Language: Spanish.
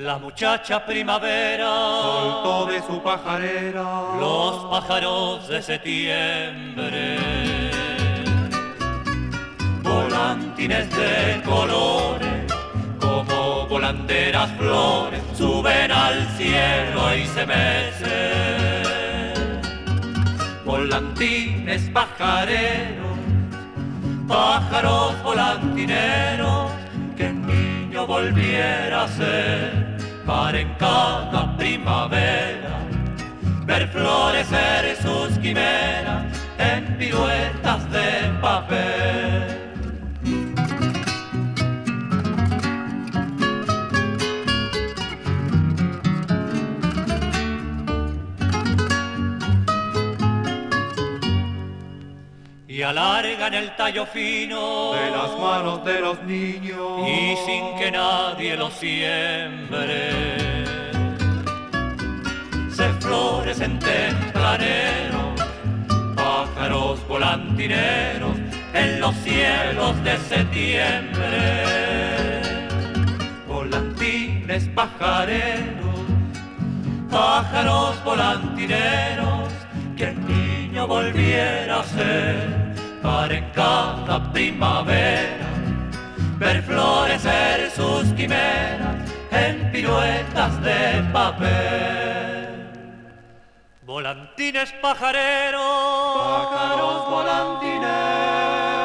La muchacha primavera soltó de su pajarera los pájaros de septiembre. Volantines de colores, como volanderas flores, suben al cielo y se mecen. Volantines pajareros, pájaros volantineros, que el niño volviera a ser, para en cada primavera ver florecer sus quimeras en piruetas de papel. Y alargan el tallo fino de las manos de los niños y sin que nadie lo siembre, se florecen tempraneros, pájaros volantineros en los cielos de septiembre. Volantines pajareros, pájaros volantineros, que el niño volviera a ser, para en cada primavera ver florecer sus quimeras en piruetas de papel. Volantines pajareros, pájaros volantineros.